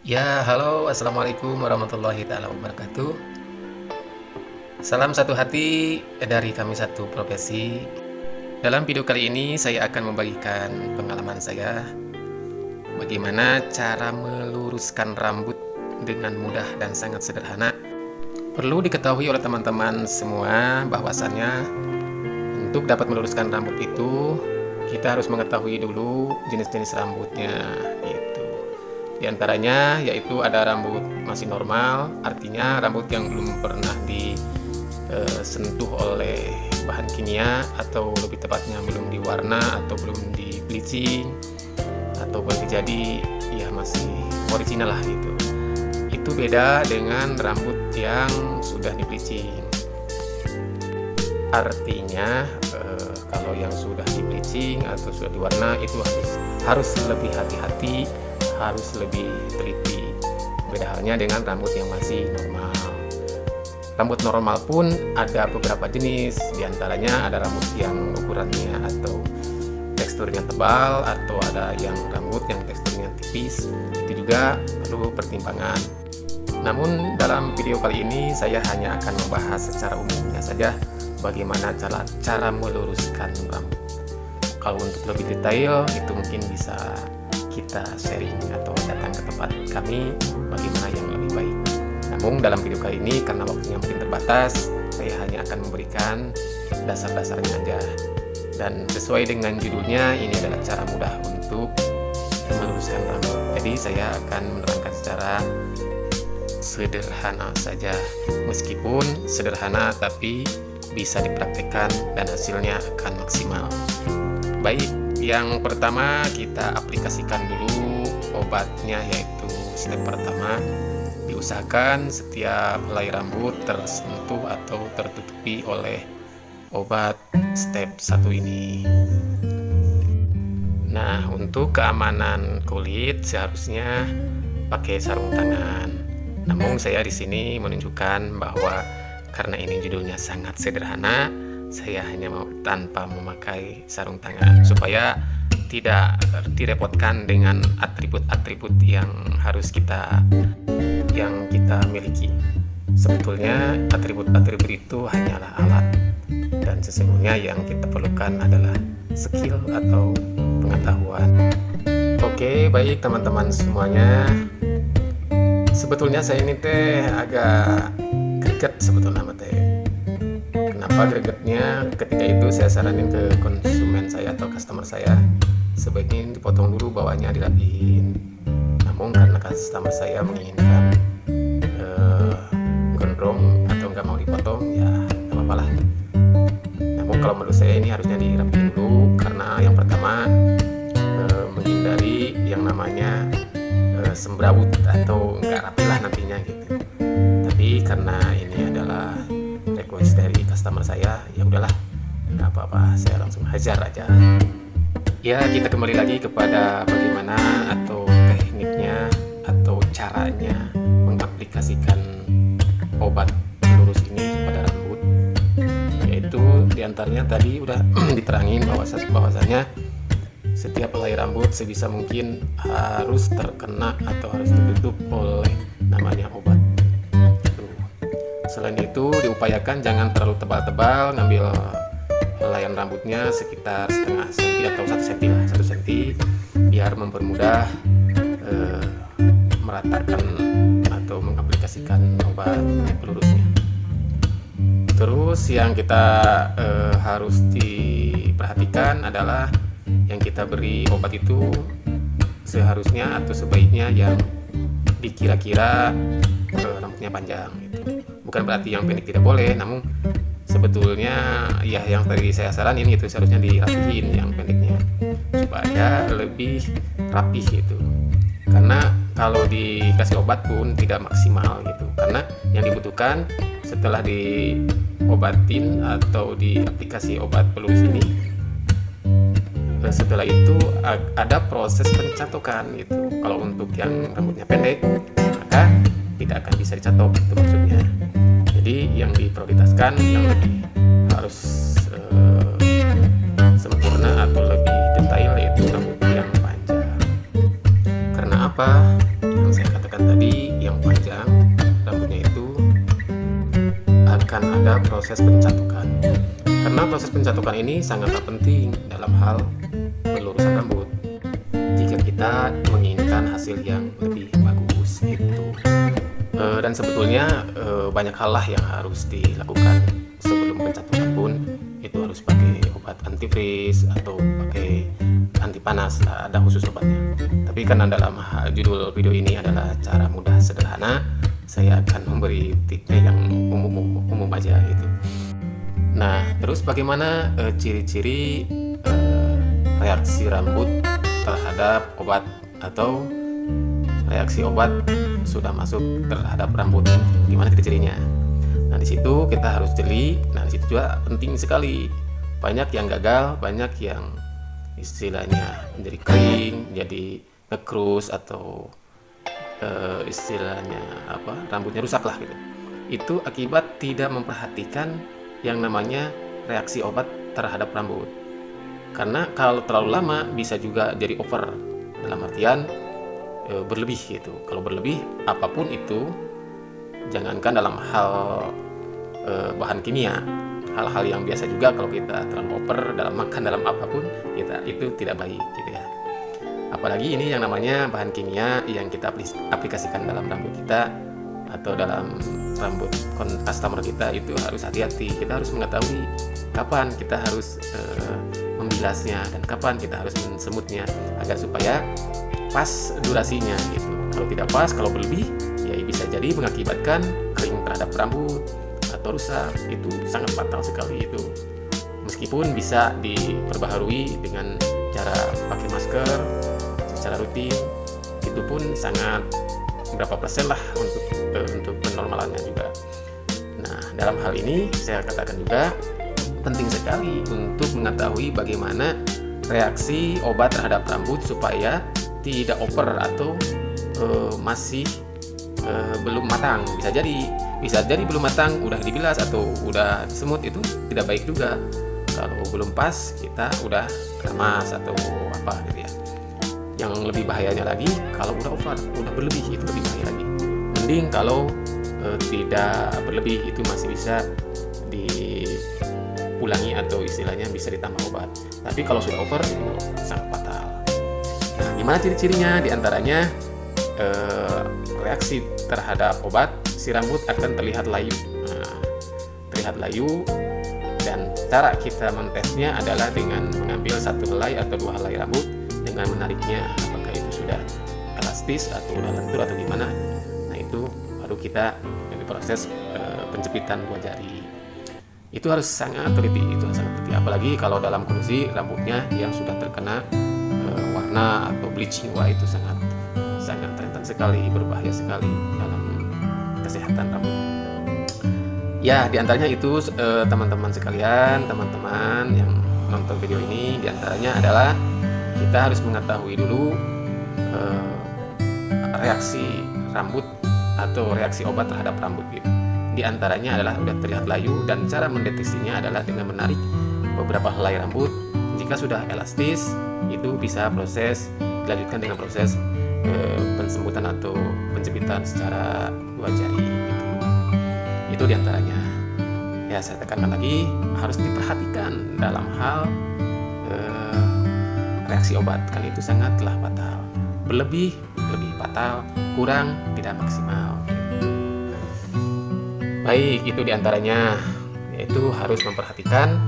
Ya, halo, assalamualaikum warahmatullahi taala wabarakatuh. Salam satu hati dari kami satu profesi. Dalam video kali ini saya akan membagikan pengalaman saya bagaimana cara meluruskan rambut dengan mudah dan sangat sederhana. Perlu diketahui oleh teman-teman semua bahwasannya untuk dapat meluruskan rambut itu kita harus mengetahui dulu jenis-jenis rambutnya gitu. Di antaranya yaitu ada rambut masih normal, artinya rambut yang belum pernah disentuh oleh bahan kimia, atau lebih tepatnya belum diwarna atau belum di bleaching, atau boleh jadi ya masih original lah gitu. Itu beda dengan rambut yang sudah di bleaching. Artinya kalau yang sudah di bleaching atau sudah diwarna itu harus lebih hati-hati, harus lebih teliti. Beda halnya dengan rambut yang masih normal. Rambut normal pun ada beberapa jenis, diantaranya ada rambut yang ukurannya atau teksturnya tebal, atau ada yang rambut yang teksturnya tipis. Itu juga perlu pertimbangan. Namun dalam video kali ini saya hanya akan membahas secara umumnya saja bagaimana cara meluruskan rambut. Kalau untuk lebih detail itu mungkin bisa kita sharing atau datang ke tempat kami bagaimana yang lebih baik. Namun dalam video kali ini karena waktunya mungkin terbatas, saya hanya akan memberikan dasar-dasarnya aja. Dan sesuai dengan judulnya, ini adalah cara mudah untuk meluruskan rambut. Jadi saya akan menerangkan secara sederhana saja. Meskipun sederhana tapi bisa dipraktekkan dan hasilnya akan maksimal. Baik, yang pertama kita aplikasikan dulu obatnya, yaitu step pertama diusahakan setiap helai rambut tersentuh atau tertutupi oleh obat step 1 ini. Nah, untuk keamanan kulit seharusnya pakai sarung tangan. Namun saya di sini menunjukkan bahwa karena ini judulnya sangat sederhana, saya hanya mau tanpa memakai sarung tangan supaya tidak direpotkan dengan atribut-atribut yang kita miliki. Sebetulnya atribut-atribut itu hanyalah alat, dan sesungguhnya yang kita perlukan adalah skill atau pengetahuan. Oke, baik teman-teman semuanya. Sebetulnya saya ini agak greget sebetulnya teh. Kenapa gregetnya? Ketika itu saya saranin ke konsumen saya atau customer saya, sebaiknya dipotong dulu bawahnya, dirapihin. Namun karena customer saya menginginkan gondrong atau nggak mau dipotong, ya nggak apa-apa lah. Namun kalau menurut saya ini harusnya dirapihin dulu, karena yang pertama menghindari yang namanya semrawut atau nggak rapi lah nantinya gitu. Tapi karena ini adalah request dari customer saya, ya udahlah, nggak apa-apa, saya langsung hajar aja. Ya, kita kembali lagi kepada bagaimana atau tekniknya atau caranya mengaplikasikan obat pelurus ini kepada rambut. Yaitu diantaranya tadi udah diterangin bahwasanya setiap helai rambut sebisa mungkin harus terkena atau harus tertutup oleh namanya obat. Selain itu diupayakan jangan terlalu tebal-tebal, ngambil helaian rambutnya sekitar setengah senti atau 1 senti lah, 1 senti, biar mempermudah meratakan atau mengaplikasikan obat pelurusnya. Terus yang kita harus diperhatikan adalah yang kita beri obat itu seharusnya atau sebaiknya yang dikira-kira rambutnya panjang gitu. Bukan berarti yang pendek tidak boleh, namun sebetulnya ya yang tadi saya saranin itu seharusnya dirapihin yang pendeknya supaya lebih rapih gitu. Karena kalau dikasih obat pun tidak maksimal gitu, karena yang dibutuhkan setelah diobatin atau diaplikasi obat pelurus ini, setelah itu ada proses pencatokan gitu. Kalau untuk yang rambutnya pendek maka tidak akan bisa dicatok, itu maksudnya. Jadi yang diprioritaskan yang lebih harus sempurna atau lebih detail yaitu rambut yang panjang. Karena apa? yang saya katakan tadi, yang panjang rambutnya itu akan ada proses pencatukan. Karena proses pencatukan ini sangatlah penting dalam hal pelurusan rambut jika kita menginginkan hasil yang lebih bagus itu. Dan sebetulnya banyak hal lah yang harus dilakukan sebelum pencatukan pun. Itu harus pakai obat antifreeze atau pakai anti panas lah, ada khusus obatnya. Tapi karena dalam judul video ini adalah cara mudah sederhana, saya akan memberi tipsnya yang umum aja gitu. Nah, terus bagaimana ciri-ciri reaksi rambut terhadap obat atau reaksi obat sudah masuk terhadap rambut? Gimana ciri-cirinya? Nah, di situ kita harus jeli. Nah, di situ juga penting sekali. Banyak yang gagal, banyak yang istilahnya menjadi kering, jadi ngekrus atau istilahnya apa? Rambutnya rusak lah gitu. Itu akibat tidak memperhatikan yang namanya reaksi obat terhadap rambut. Karena kalau terlalu lama bisa juga jadi over, dalam artian berlebih gitu. Kalau berlebih apapun itu, jangankan dalam hal bahan kimia, hal-hal yang biasa juga kalau kita terlalu over dalam makan, dalam apapun kita itu tidak baik gitu ya. Apalagi ini yang namanya bahan kimia yang kita aplikasikan dalam rambut kita atau dalam rambut customer kita, itu harus hati-hati. Kita harus mengetahui kapan kita harus membilasnya dan kapan kita harus mensemutnya agar supaya pas durasinya gitu. Kalau tidak pas, kalau berlebih, ya bisa jadi mengakibatkan kering terhadap rambut atau rusak. Itu sangat fatal sekali itu. Meskipun bisa diperbaharui dengan cara pakai masker secara rutin, itu pun sangat berapa persen lah untuk penormalannya juga. Nah, dalam hal ini saya katakan juga penting sekali untuk mengetahui bagaimana reaksi obat terhadap rambut supaya tidak over atau masih belum matang. Bisa jadi belum matang, udah dibilas atau udah disemut, itu tidak baik juga. Kalau belum pas, kita udah keramas atau apa gitu ya. Yang lebih bahayanya lagi kalau udah over, udah berlebih, itu lebih bahaya lagi. Mending kalau tidak berlebih, itu masih bisa diulangi atau istilahnya bisa ditambah obat. Tapi kalau sudah over, itu sangat fatal. Nah, gimana ciri-cirinya? Di antaranya reaksi terhadap obat, si rambut akan terlihat layu. Terlihat layu, dan cara kita mentesnya adalah dengan mengambil satu helai atau dua helai rambut dengan menariknya, apakah itu sudah elastis atau udah lentur atau gimana. Nah, itu baru kita proses penjepitan dua jari. Itu harus sangat teliti, apalagi kalau dalam kondisi rambutnya yang sudah terkena warna atau bleaching. Wah, itu sangat rentan sekali, berbahaya sekali dalam kesehatan rambut. Ya, diantaranya itu teman-teman sekalian, teman-teman yang nonton video ini, diantaranya adalah kita harus mengetahui dulu reaksi rambut atau reaksi obat terhadap rambut gitu. Di antaranya adalah sudah terlihat layu, dan cara mendeteksinya adalah dengan menarik beberapa helai rambut. Jika sudah elastis, itu bisa dilanjutkan dengan proses pensemutan atau penjepitan secara dua jari gitu. Itu diantaranya. Ya, saya tekankan lagi, harus diperhatikan dalam hal reaksi obat, karena itu sangatlah fatal. Berlebih lebih fatal, kurang tidak maksimal. Baik, itu diantaranya, yaitu harus memperhatikan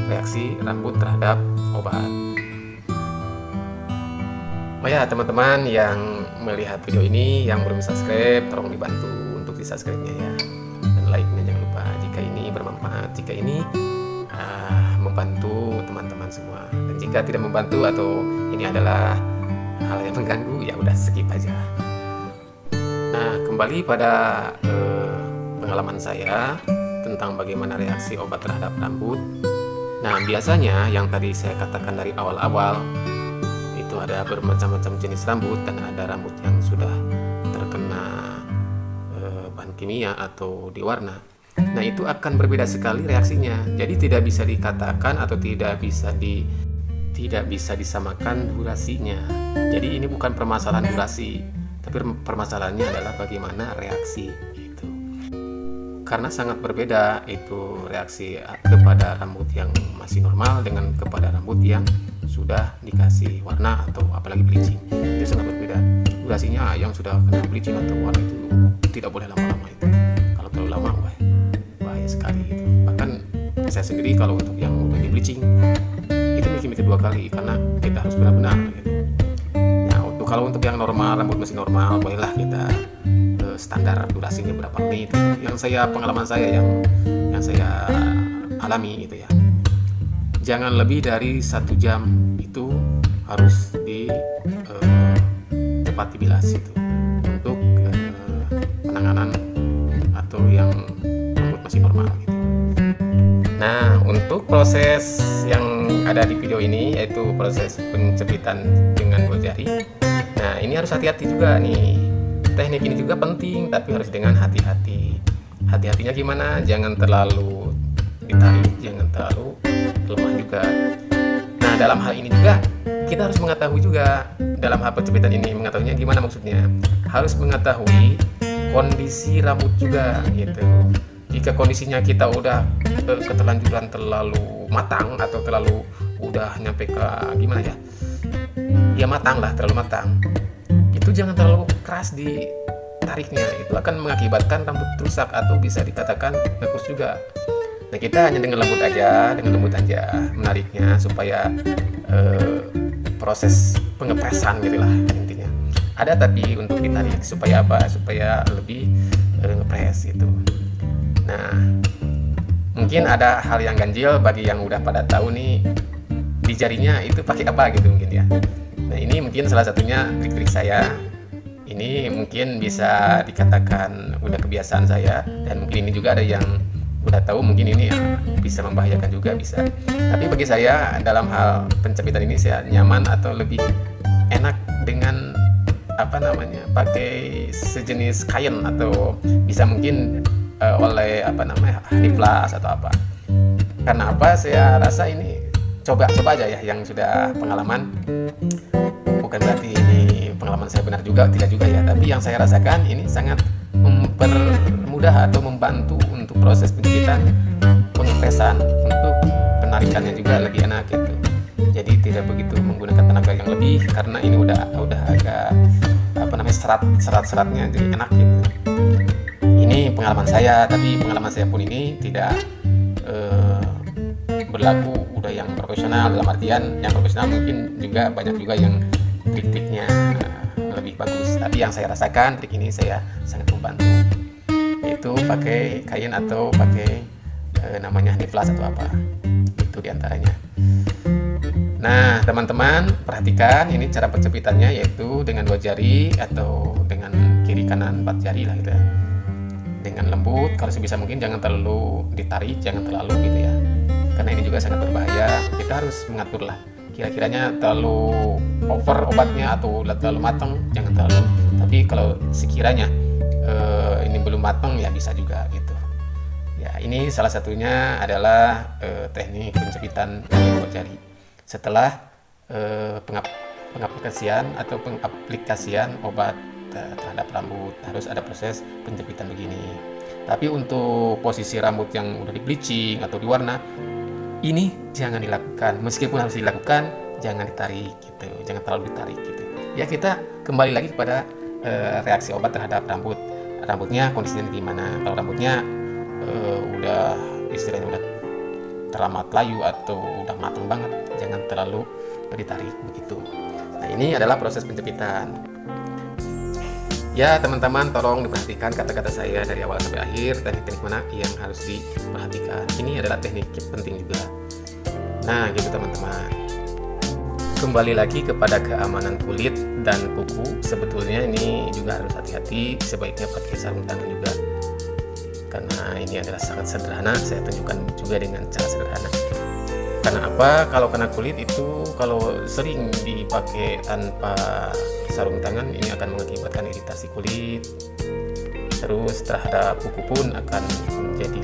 reaksi rambut terhadap obat. Oh ya, teman-teman yang melihat video ini yang belum subscribe, tolong dibantu untuk di subscribe-nya ya, dan like-nya jangan lupa jika ini bermanfaat, jika ini membantu teman-teman semua. Dan jika tidak membantu atau ini adalah hal yang mengganggu, ya udah skip aja. Nah, kembali pada pengalaman saya tentang bagaimana reaksi obat terhadap rambut. Nah, biasanya yang tadi saya katakan dari awal-awal, itu ada bermacam-macam jenis rambut, dan ada rambut yang sudah terkena bahan kimia atau diwarna. Nah, itu akan berbeda sekali reaksinya. Jadi tidak bisa dikatakan atau tidak bisa disamakan durasinya. Jadi ini bukan permasalahan durasi, Tapi permasalahannya adalah bagaimana reaksi itu. Karena sangat berbeda itu reaksi kepada rambut yang masih normal dengan kepada rambut yang sudah dikasih warna atau apalagi bleaching. Itu sangat berbeda. Durasinya yang sudah kena bleaching atau warna itu tidak boleh lama-lama itu. Kalau terlalu lama, wah, bahaya sekali gitu. Bahkan saya sendiri kalau untuk yang udah di bleaching itu mikir-mikir 2 kali karena kita harus benar-benar gitu. Kalau untuk yang normal, rambut masih normal, bolehlah kita standar durasinya berapa menit. Yang pengalaman saya yang saya alami gitu ya. Jangan lebih dari 1 jam itu harus cepat dibilas itu untuk penanganan atau yang rambut masih normal gitu. Nah, untuk proses yang ada di video ini yaitu proses pencepitan dengan 2 jari. Nah, ini harus hati-hati juga nih. Teknik ini juga penting, tapi harus dengan hati-hati. Hati-hatinya gimana? Jangan terlalu ditarik, jangan terlalu lemah juga. Nah, dalam hal ini juga kita harus mengetahui juga dalam hal pencepitan ini, mengetahuinya gimana maksudnya? Harus mengetahui kondisi rambut juga gitu. Jika kondisinya kita udah keterlanjuran terlalu matang atau terlalu udah nyampe ke gimana ya? Ya matang lah, terlalu matang. Itu jangan terlalu keras ditariknya, itu akan mengakibatkan rambut rusak atau bisa dikatakan ngekus juga. Nah, kita hanya dengan lembut aja menariknya supaya proses pengepresan gitulah intinya. Ada tapi untuk ditarik supaya apa? Supaya lebih ngepres itu. Nah, mungkin ada hal yang ganjil bagi yang udah pada tahu nih di jarinya itu pakai apa gitu mungkin ya. Nah, ini mungkin salah satunya trik-trik saya. Ini mungkin bisa dikatakan udah kebiasaan saya, dan mungkin ini juga ada yang udah tahu, mungkin ini bisa membahayakan juga bisa. Tapi bagi saya dalam hal pencepitan ini saya nyaman atau lebih enak dengan pakai sejenis kain atau bisa mungkin oleh honey flash atau apa. Karena apa? Saya rasa ini coba aja ya yang sudah pengalaman. Bukan berarti ini pengalaman saya benar juga, tidak juga ya, tapi yang saya rasakan ini sangat mempermudah atau membantu untuk proses pencepitan, pengepresan, untuk penarikannya juga lebih enak gitu. Jadi tidak begitu menggunakan tenaga yang lebih karena ini udah agak serat-seratnya jadi enak gitu. Ini pengalaman saya, tapi pengalaman saya pun ini tidak berlaku udah yang profesional, dalam artian yang profesional mungkin juga banyak juga yang trik-triknya lebih bagus, tapi yang saya rasakan trik ini saya sangat membantu, itu pakai kain atau pakai namanya honey flash atau apa, itu diantaranya. Nah, teman-teman perhatikan ini cara pencepitannya, yaitu dengan 2 jari atau dengan kiri kanan 4 jari lah gitu ya, dengan lembut. Kalau sebisa mungkin jangan terlalu ditarik, jangan terlalu gitu ya, karena ini juga sangat berbahaya. Kita harus mengatur lah, kira-kiranya terlalu over obatnya atau terlalu matang, jangan terlalu. Tapi kalau sekiranya ini belum matang ya bisa juga gitu ya. Ini salah satunya adalah teknik pencepitan dengan 2 jari. Setelah pengaplikasian atau pengaplikasian obat terhadap rambut, harus ada proses penjepitan begini. Tapi untuk posisi rambut yang udah di bleaching atau diwarna, ini jangan dilakukan. Meskipun harus dilakukan, jangan ditarik gitu, jangan terlalu ditarik gitu. Ya, kita kembali lagi kepada reaksi obat terhadap rambutnya kondisinya gimana. Kalau rambutnya udah istilahnya udah teramat layu atau udah matang banget, jangan terlalu ditarik begitu. Nah, ini adalah proses penjepitan. Ya, teman-teman tolong diperhatikan kata-kata saya dari awal sampai akhir, teknik-teknik mana yang harus diperhatikan. Ini adalah teknik penting juga. Nah, gitu teman-teman. Kembali lagi kepada keamanan kulit dan kuku, sebetulnya ini juga harus hati-hati, sebaiknya pakai sarung tangan juga. Karena ini adalah sangat sederhana, saya tunjukkan juga dengan cara sederhana. Karena apa? Kalau kena kulit itu kalau sering dipakai tanpa sarung tangan, ini akan mengakibatkan iritasi kulit. Terus terhadap kuku pun akan menjadi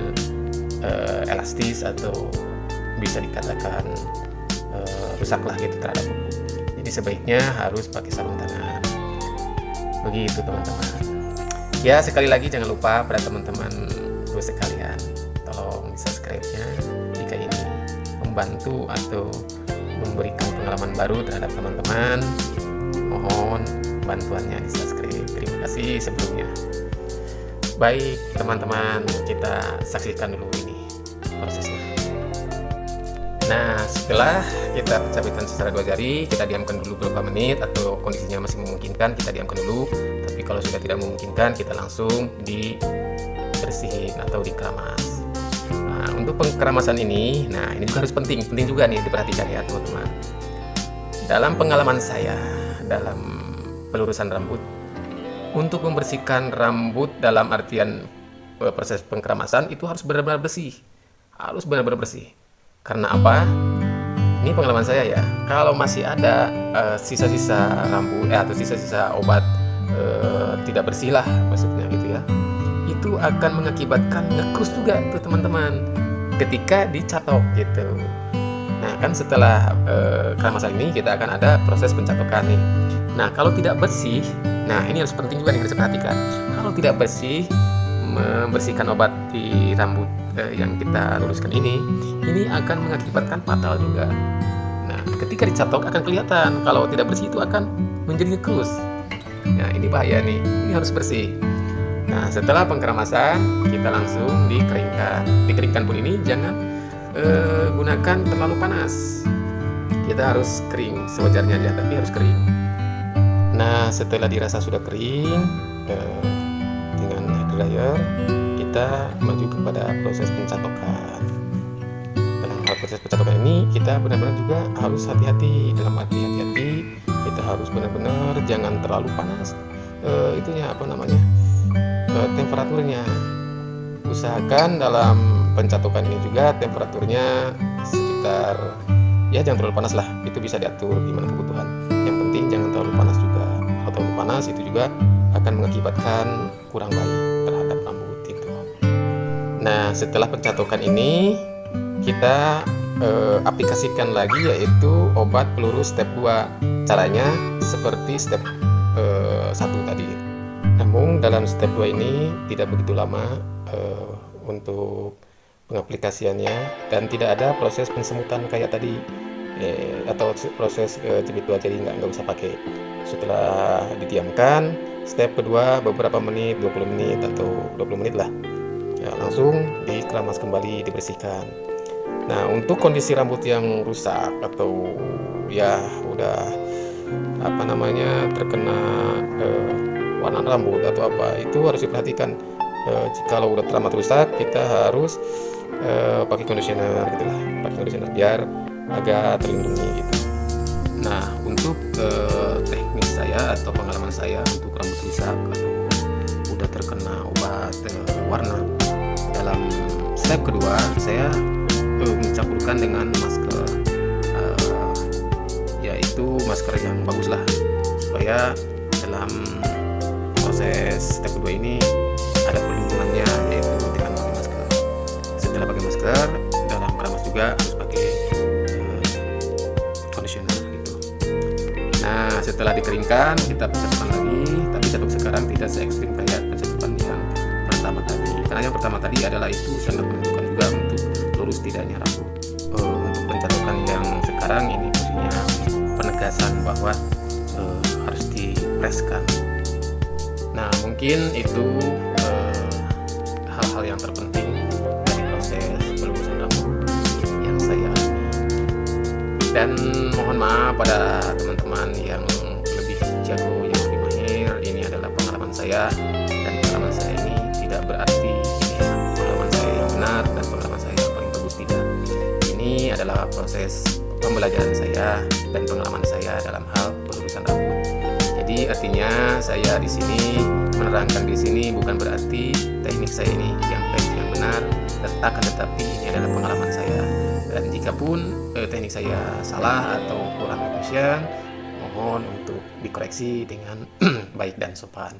elastis atau bisa dikatakan rusaklah gitu terhadap kuku. Jadi sebaiknya harus pakai sarung tangan. Begitu teman-teman. Ya, sekali lagi jangan lupa pada teman-teman sekalian, tolong di subscribe-nya jika ini membantu atau memberikan pengalaman baru terhadap teman-teman. Mohon bantuannya di subscribe. Terima kasih sebelumnya. Baik teman-teman, kita saksikan dulu ini prosesnya. Nah, setelah kita pecah-pecahkan secara 2 jari, kita diamkan dulu beberapa menit, atau kondisinya masih memungkinkan kita diamkan dulu. Tapi kalau sudah tidak memungkinkan, kita langsung dibersihin atau dikeramas. Nah, untuk pengkeramasan ini, nah ini juga harus penting juga nih diperhatikan ya teman-teman. Dalam pengalaman saya dalam pelurusan rambut, untuk membersihkan rambut dalam artian proses pengkeramasan itu harus benar-benar bersih, Karena apa? Ini pengalaman saya ya. Kalau masih ada sisa-sisa rambut atau sisa-sisa obat tidak bersih lah maksudnya gitu ya, itu akan mengakibatkan ngekrus juga tuh teman-teman ketika dicatok gitu. Nah kan setelah keramasan ini kita akan ada proses pencatokan nih. Nah kalau tidak bersih, nah ini harus penting juga nih, harus perhatikan. Kalau tidak bersih, membersihkan obat di rambut yang kita luruskan ini akan mengakibatkan fatal juga. Nah ketika dicatok akan kelihatan kalau tidak bersih itu akan menjadi ngekrus. Nah ini bahaya nih, ini harus bersih. Nah setelah pengkeramasan kita langsung dikeringkan pun ini jangan gunakan terlalu panas. Kita harus kering sewajarnya aja, tapi harus kering. Nah setelah dirasa sudah kering dengan hair dryer, kita maju kepada proses pencatokan. Dalam hal proses pencatokan ini kita benar-benar juga harus hati-hati. Dalam arti hati-hati, kita harus benar-benar jangan terlalu panas temperaturnya. Usahakan dalam pencatokan ini juga temperaturnya sekitar, ya jangan terlalu panas lah, itu bisa diatur gimana kebutuhan. Yang penting jangan terlalu panas juga. Kalau terlalu panas itu juga akan mengakibatkan kurang baik terhadap rambut itu. Nah setelah pencatokan ini kita aplikasikan lagi, yaitu obat pelurus step 2. Caranya seperti step 1 tadi. Namun dalam step 2 ini tidak begitu lama untuk pengaplikasiannya, dan tidak ada proses pensemutan kayak tadi atau proses jepit 2 jari, nggak usah pakai. Setelah didiamkan, step kedua beberapa menit, 20 menit atau 20 menit lah ya, langsung dikeramas kembali, dibersihkan. Nah untuk kondisi rambut yang rusak atau ya udah terkena warna rambut atau apa, itu harus diperhatikan. Kalau udah teramat rusak, kita harus pakai conditioner gitu lah, biar agak terlindungi gitu. Nah untuk teknik saya atau pengalaman saya untuk rambut rusak atau udah terkena obat warna, dalam step kedua saya mencampurkan dengan masker, yaitu masker yang bagus lah, supaya dalam proses step kedua ini ada perlindungannya, yaitu dengan pakai masker. Setelah pakai masker, dalam keramas juga harus pakai conditioner gitu. Nah setelah dikeringkan kita pencatokan lagi, tapi catok sekarang tidak se ekstrim kayak pencatokan yang pertama tadi, karena yang pertama tadi adalah itu sangat menentukan juga untuk lurus tidaknya rambut. Untuk pencatokan yang sekarang ini fungsinya penegasan bahwa harus dipreskan. Nah mungkin itu hal-hal yang terpenting dari proses pelurusan rambut yang saya alami. Dan mohon maaf pada teman-teman yang lebih jago, yang lebih mahir. Ini adalah pengalaman saya, dan pengalaman saya ini tidak berarti ini pengalaman saya yang benar dan pengalaman saya yang paling bagus, tidak. Ini adalah proses pembelajaran saya dan pengalaman saya dalam hal pelurusan rambut. Jadi artinya saya di sini menerangkan di sini bukan berarti teknik saya ini yang baik, yang benar, akan tetapi ini adalah pengalaman saya. Dan jikapun teknik saya salah atau kurang efisien, mohon untuk dikoreksi dengan baik dan sopan.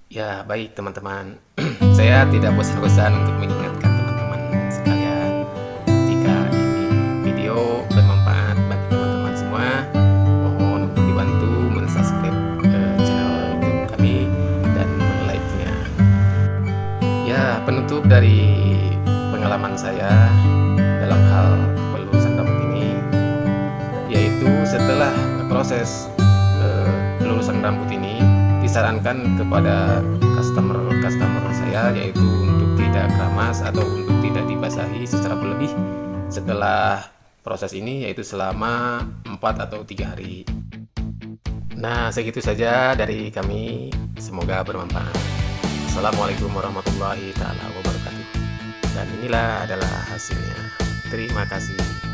Ya baik teman-teman, saya tidak bosan-bosan untuk mengingatkan teman-teman sekalian, jika ini video bermanfaat bagi teman-teman semua, mohon untuk dibantu mensubscribe channel YouTube kami penutup dari pengalaman saya dalam hal pelurusan rambut ini, yaitu setelah proses pelurusan rambut ini disarankan kepada customer saya, yaitu untuk tidak keramas atau untuk tidak dibasahi secara berlebih setelah proses ini, yaitu selama 4 atau 3 hari. Nah, segitu saja dari kami, semoga bermanfaat. Assalamualaikum warahmatullahi taala wabarakatuh. Dan inilah adalah hasilnya. Terima kasih.